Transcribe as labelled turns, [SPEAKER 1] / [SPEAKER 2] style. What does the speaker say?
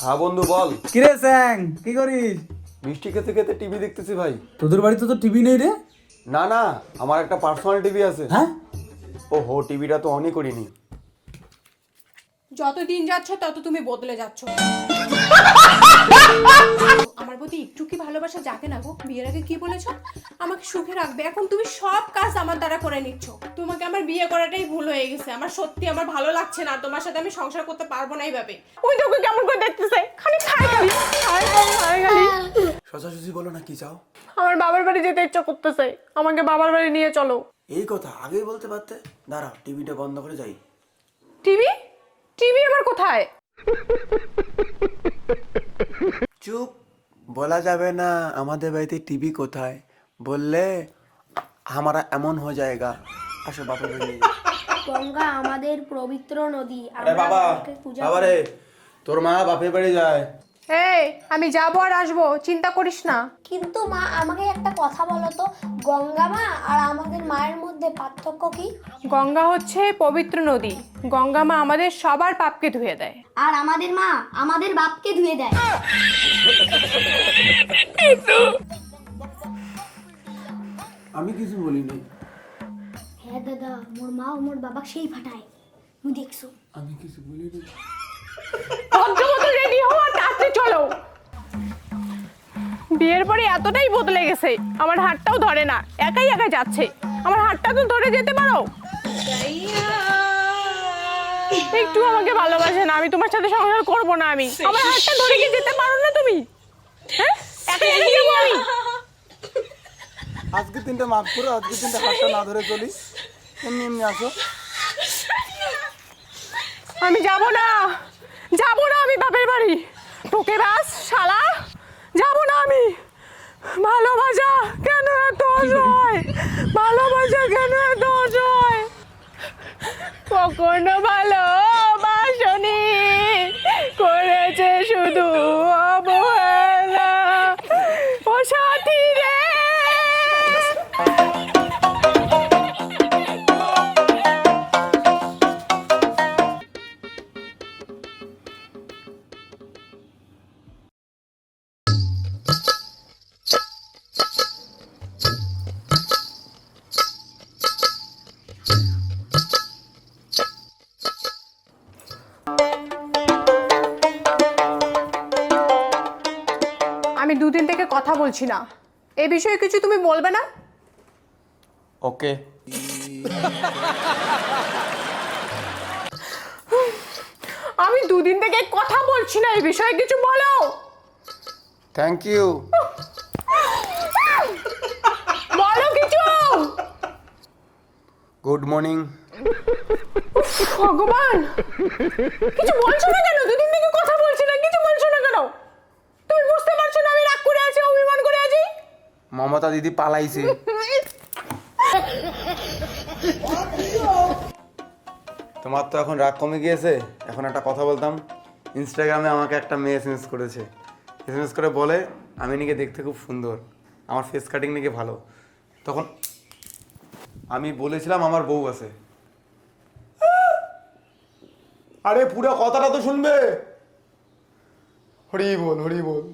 [SPEAKER 1] হ্যাঁ বন্ধু বল।
[SPEAKER 2] কিরে স্যাং, কি করিস?
[SPEAKER 1] মিষ্টি খেতে খেতে টিভি দেখতেছি ভাই।
[SPEAKER 2] তোদের বাড়িতে তো টিভি নেই রে?
[SPEAKER 1] না না, আমার একটা পার্সোনাল টিভি আছে।
[SPEAKER 2] হ্যাঁ?
[SPEAKER 1] ও হো, টিভিটা তো অনই করিনি।
[SPEAKER 3] যত দিন যাচ্ছে তত তুমি বদলে যাচ্ছ। আমার প্রতি একটু কি ভালোবাসা জাগে না গো? বিয়ের আগে কি বলেছো? আমাকে সুখে রাখবে, এখন তুমি সব কাজ আমার দ্বারা করে নিচ্ছ। তোমাকে আমার বিয়ে করাটাই ভুল হয়ে গেছে। আমার সত্যি আমার ভালো লাগছে না, তোমার সাথে আমি সংসার করতে পারবো না এইভাবে। ওই তোকে কেমন করে দেখতেছে, খালি খায় খালি খায় খালি।
[SPEAKER 1] সোজাসুজি বলো না, কি চাও?
[SPEAKER 3] আমার বাবার বাড়ি যেতে ইচ্ছা করতেছে, আমাকে বাবার বাড়ি নিয়ে চলো।
[SPEAKER 1] এই কথা আগেই বলতে পারতে। দাঁড়াও, টিভিটা বন্ধ করে যাই।
[SPEAKER 3] টিভি? টিভি আবার কোথায়?
[SPEAKER 1] চুপ, বলা যাবে না আমাদের বাড়িতে টিভি কোথায়। বললে हमारा এমন হয়ে যায়গা। আসো বাপের বাড়ি নিয়ে যাই।
[SPEAKER 4] গঙ্গা আমাদের পবিত্র নদী।
[SPEAKER 1] আরে বাবা, বাবা রে, তোর মা বাপের বাড়ি যায়।
[SPEAKER 3] এই আমি যাবো আর আসবো, চিন্তা করিস না।
[SPEAKER 4] কিন্তু মা, আমাকে একটা কথা বলো তো, গঙ্গা মা আর আমাদের মায়ের মধ্যে পার্থক্য কি?
[SPEAKER 3] গঙ্গা হচ্ছে পবিত্র নদী, গঙ্গা মা আমাদের সবার পাপকে ধুয়ে দেয়।
[SPEAKER 4] আর আমাদের মা আমাদের বাপকে ধুয়ে দেয়।
[SPEAKER 1] আমি কিছু বলিনি।
[SPEAKER 4] হ্যাঁ দাদা, মোর মা ও মোর বাবা সেই ফাটায়, মুই দেখছো।
[SPEAKER 1] আমি কিছু বলিনি।
[SPEAKER 3] ভদ্রমতো রেডি হও আর তাড়াতাড়ি চলো। বিয়ের পরে এতটাই বদলে গেছে, আমার হাতটাও ধরে না, একাই একাই যাচ্ছে। আমার হাতটা তো ধরে যেতে পারো। একটু আমাকে ভালোবাসে না, আমি তোমার সাথে সংসার করবো না। আমি আমার হাতটা ধরে কি যেতে পারো না তুমি? হ্যাঁ, একাই একাই যাবো আমি।
[SPEAKER 1] আজকে তিনটা মাফ করো, আজকে তিনটা হাতটা না ধরে চলি। এমনি এমনি আসো।
[SPEAKER 3] আমি যাবো না, যাবো না আমি বাপের বাড়ি। তোকে বাস শালা, যাবো না আমি। ভালোবাসা কেন এত অসহায়, ভালোবাসা কেন এত অসহায়? কখনো ভালোবাসনি, করেছে শুধু অবহেলা। ও সাথী রে, আমি দুদিন থেকে কথা বলছি না, এই বিষয়ে কিছু তুমি বলবে না?
[SPEAKER 1] ওকে।
[SPEAKER 3] আমি দুদিন থেকে কথা বলছি না, এই বিষয়ে কিছু বলো।
[SPEAKER 1] Thank you.
[SPEAKER 3] বলো কিছু।
[SPEAKER 1] Good morning.
[SPEAKER 3] ভগবান, কিছু বলছো না কেন? দুদিন থেকে কথা বলছি না, কিছু বলছো না কেন? তুমি বুঝতে পারছো না আমি রাগ করে আছি, অভিমান করে আছি?
[SPEAKER 1] মমতা দিদি পালাইছে। তোমার তো এখন রাগ কমে গিয়েছে। এখন একটা কথা বলতাম। ইনস্টাগ্রামে আমাকে একটা মেয়ে এসএমএস করেছে। এসএমএস করে বলে আমি নাকি দেখতে খুব সুন্দর, আমার ফেস কাটিং নাকি ভালো। তখন আমি বলেছিলাম আমার বউ আছে। আরে পুরো কথাটা তো শুনবে। হরি বল, হরি বল।